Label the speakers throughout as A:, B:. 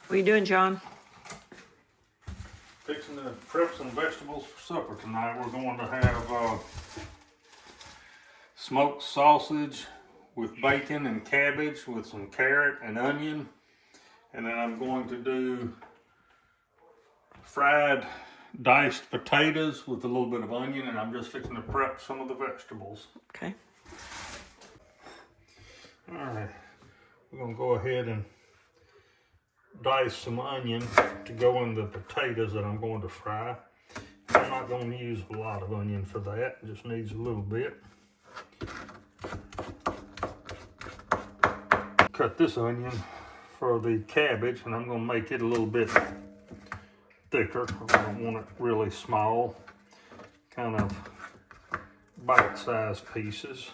A: What are you doing, John?
B: Fixing to prep some vegetables for supper tonight. We're going to have smoked sausage with bacon and cabbage with some carrot and onion. And then I'm going to do fried diced potatoes with a little bit of onion, and I'm just fixing to prep some of the vegetables.
A: Okay.
B: All right, we're gonna go ahead and dice some onion to go in the potatoes that I'm going to fry. I'm not going to use a lot of onion for that, it just needs a little bit. Cut this onion for the cabbage, and I'm going to make it a little bit thicker. I don't want it really small, kind of bite-sized pieces.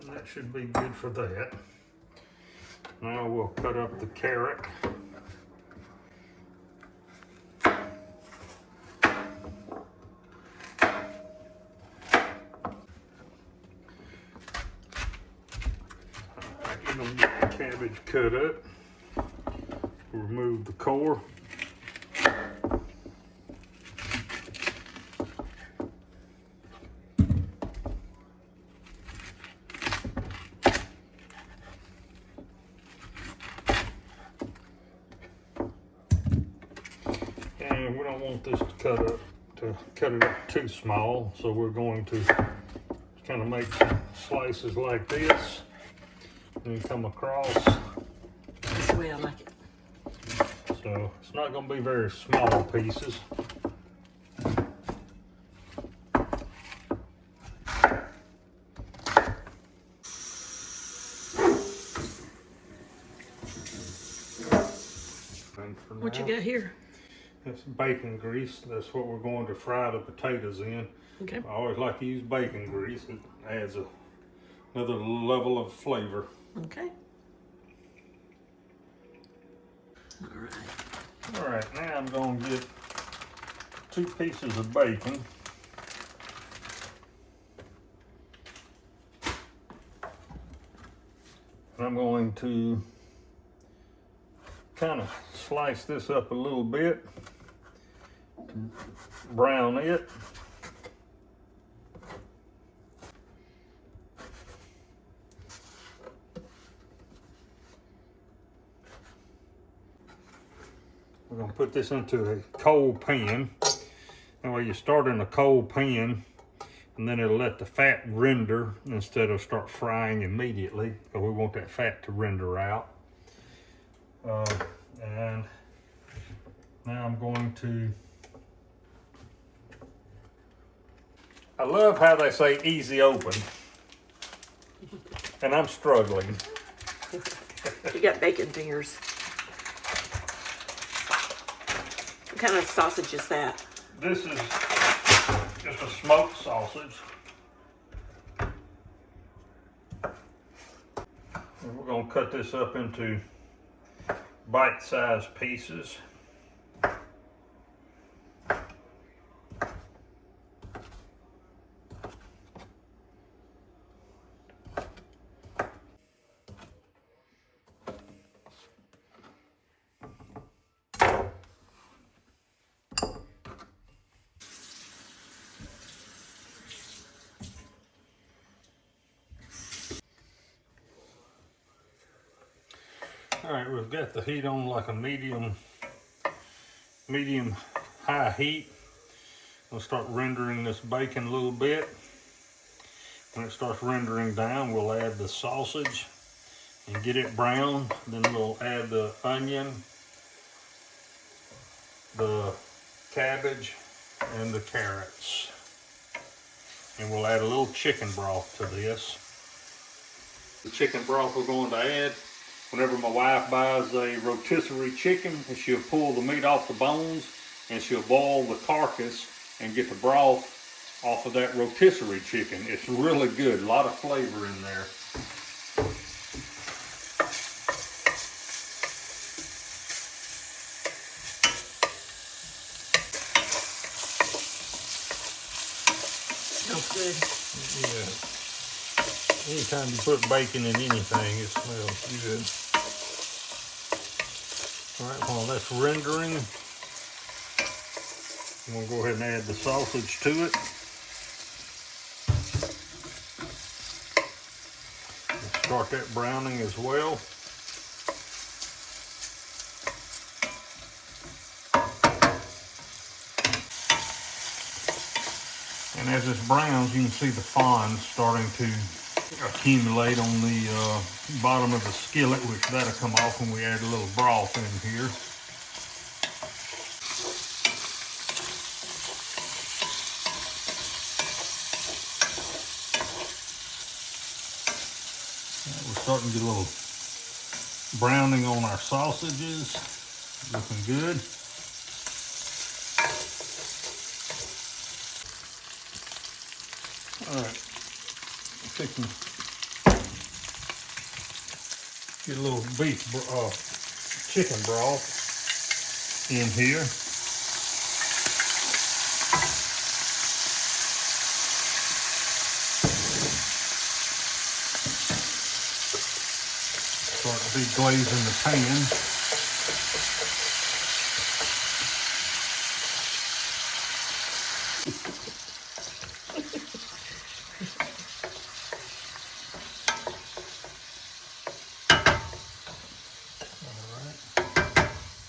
B: That should be good for that. Now we'll cut up the carrot. You're going to get the cabbage cut up. Remove the core. And we don't want this to cut it up too small, so we're going to kind of make some slices like this and come across.
A: That's the way I like it.
B: So it's not going to be very small pieces.
A: What you got here?
B: That's bacon grease. That's what we're going to fry the potatoes in.
A: Okay.
B: I always like to use bacon grease. It adds another level of flavor.
A: Okay. All right.
B: All right, now I'm going to get 2 pieces of bacon. And I'm going to kind of slice this up a little bit to brown it. We're going to put this into a cold pan. That way you start in a cold pan and then it'll let the fat render instead of start frying immediately, because we want that fat to render out. And now I'm going to, I love how they say easy open, and I'm struggling.
A: You got bacon fingers. What kind of sausage is that?
B: This is just a smoked sausage. And we're going to cut this up into bite-sized pieces. All right, we've got the heat on like a medium high heat. We'll start rendering this bacon a little bit. When it starts rendering down, we'll add the sausage and get it brown. Then we'll add the onion, the cabbage, and the carrots. And we'll add a little chicken broth to this. The chicken broth we're going to add, whenever my wife buys a rotisserie chicken, she'll pull the meat off the bones and she'll boil the carcass and get the broth off of that rotisserie chicken. It's really good, a lot of flavor in there.
A: Smells good.
B: Yeah. Anytime you put bacon in anything, it smells good. All right, while that's rendering, I'm gonna go ahead and add the sausage to it. And start that browning as well. And as this browns, you can see the fond starting to accumulate on the bottom of the skillet, which that'll come off when we add a little broth in here. We're starting to get a little browning on our sausages. Looking good. All right, fixing get a little beef, chicken broth in here. Start deglazing the pan.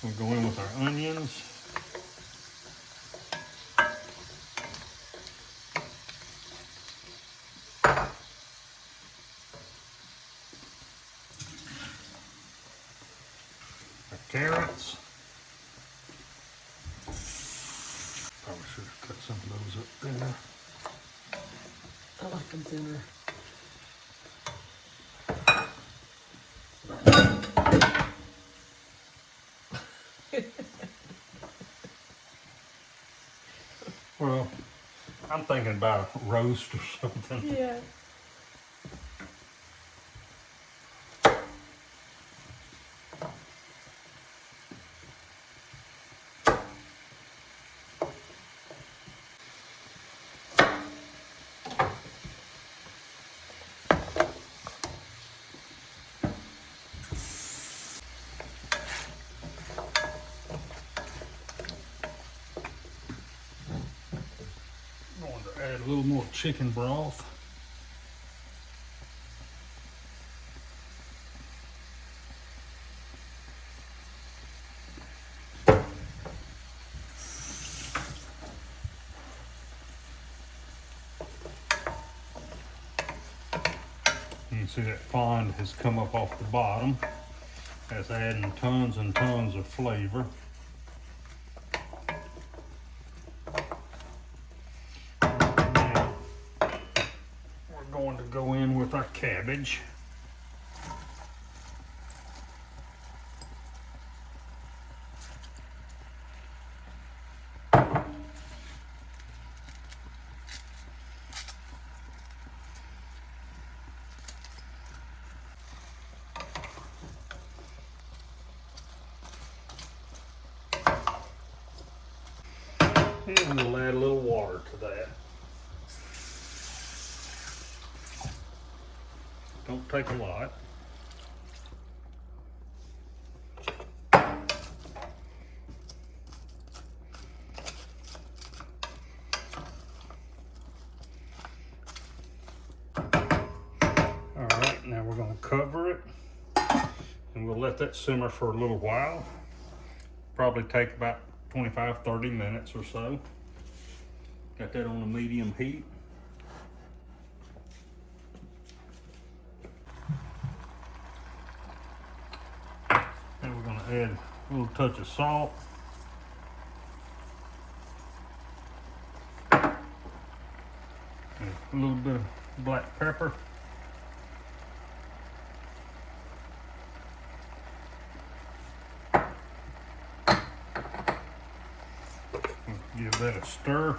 B: We'll go in with our onions. Our carrots. Probably should have cut some of those up there.
A: I like them thinner.
B: Well, I'm thinking about a roast or something.
A: Yeah.
B: Add a little more chicken broth. You can see that fond has come up off the bottom. That's adding tons and tons of flavor. Going to go in with our cabbage. And we'll add a little water to that. Don't take a lot. All right, now we're going to cover it and we'll let that simmer for a little while. Probably take about 25-30 minutes or so. Got that on a medium heat. And we're going to add a little touch of salt. And a little bit of black pepper. Give that a stir.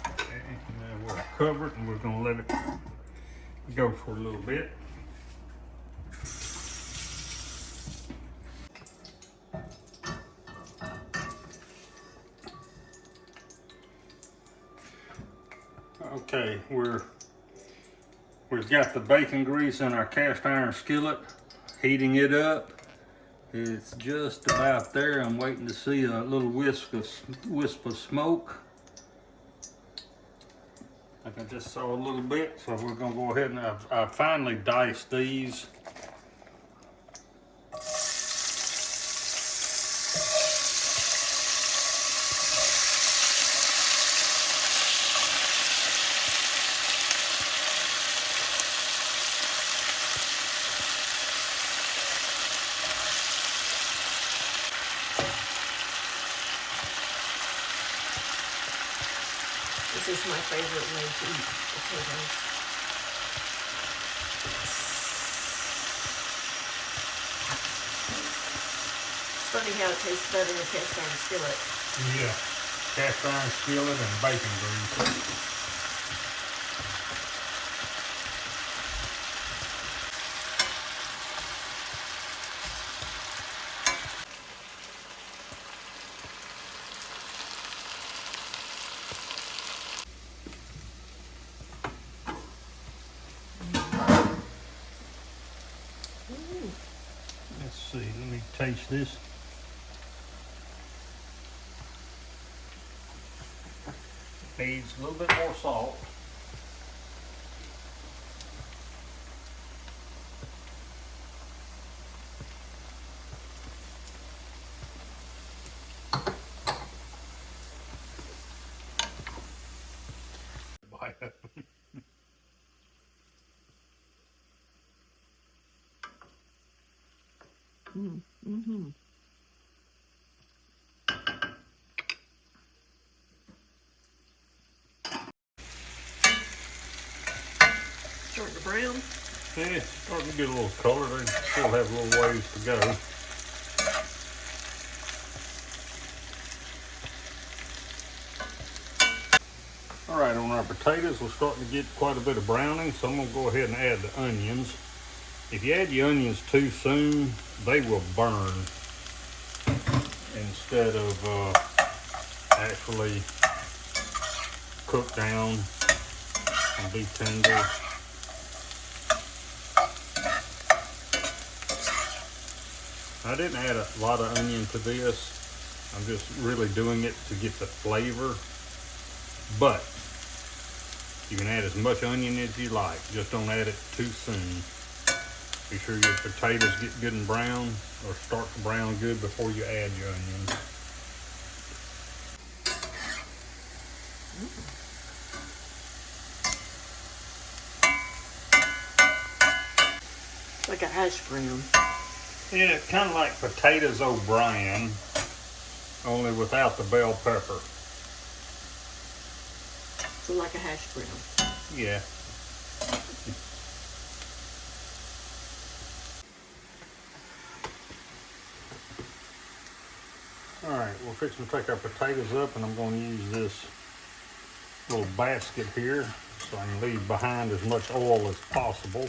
B: Okay, now we'll cover it and we're going to let it go for a little bit. Okay, we've got the bacon grease in our cast iron skillet, heating it up. It's just about there. I'm waiting to see a little wisp of smoke. I think I just saw a little bit, so we're gonna go ahead and I finally diced these.
A: This is my favorite way to eat potatoes. It's funny how it tastes better in a cast iron skillet.
B: Yeah, cast iron skillet and bacon grease. Let's see, let me taste this. Needs a little bit more salt.
A: Mm-hmm. Starting to brown.
B: Yeah, it's starting to get a little color. They still have a little ways to go. All right, on our potatoes, we're starting to get quite a bit of browning, so I'm gonna go ahead and add the onions. If you add the onions too soon, they will burn instead of actually cook down and be tender. I didn't add a lot of onion to this. I'm just really doing it to get the flavor. But you can add as much onion as you like. Just don't add it too soon. Be sure your potatoes get good and brown, or start to brown good before you add your onions.
A: Like a hash brown.
B: Yeah, it's kind of like potatoes O'Brien, only without the bell pepper.
A: So like a hash brown.
B: Yeah. All right, we're fixing to take our potatoes up, and I'm going to use this little basket here so I can leave behind as much oil as possible.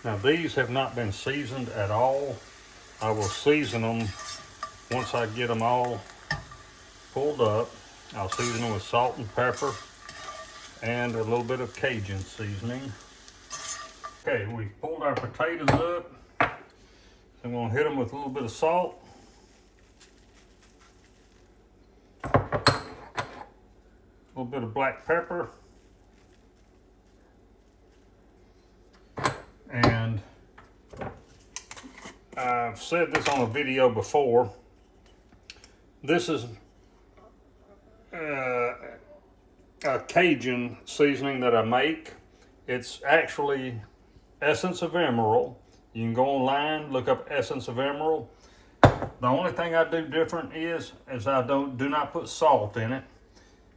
B: Now these have not been seasoned at all. I will season them once I get them all pulled up. I'll season them with salt and pepper and a little bit of Cajun seasoning. Okay, we've pulled our potatoes up. I'm going to hit them with a little bit of salt. A little bit of black pepper. And I've said this on a video before. This is a Cajun seasoning that I make. It's actually essence of emerald. You can go online, look up essence of emerald. The only thing I do different is I do not put salt in it.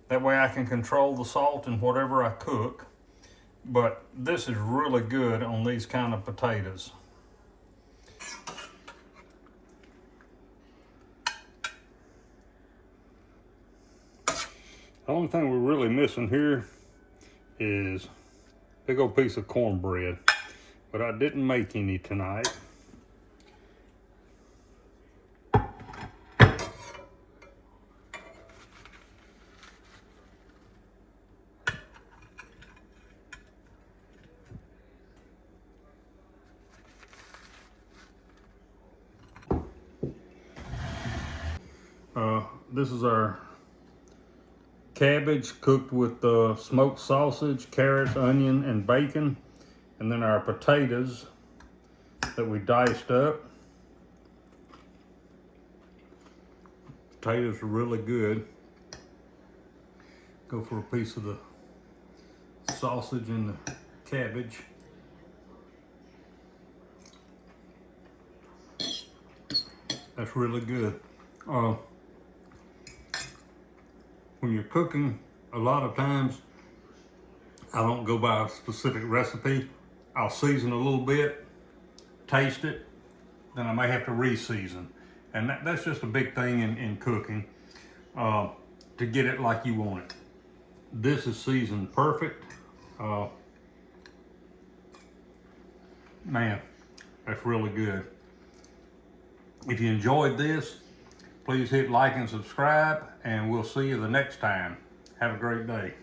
B: That way I can control the salt in whatever I cook. But this is really good on these kind of potatoes. The only thing we're really missing here is a big old piece of cornbread, but I didn't make any tonight. this is our cabbage cooked with smoked sausage, carrots, onion, and bacon. And then our potatoes that we diced up. Potatoes are really good. Go for a piece of the sausage and the cabbage. That's really good. When you're cooking, a lot of times I don't go by a specific recipe. I'll season a little bit, taste it, then I may have to re-season. And that's just a big thing in cooking, to get it like you want it. This is seasoned perfect. Man, that's really good. If you enjoyed this, please hit like and subscribe, and we'll see you the next time. Have a great day.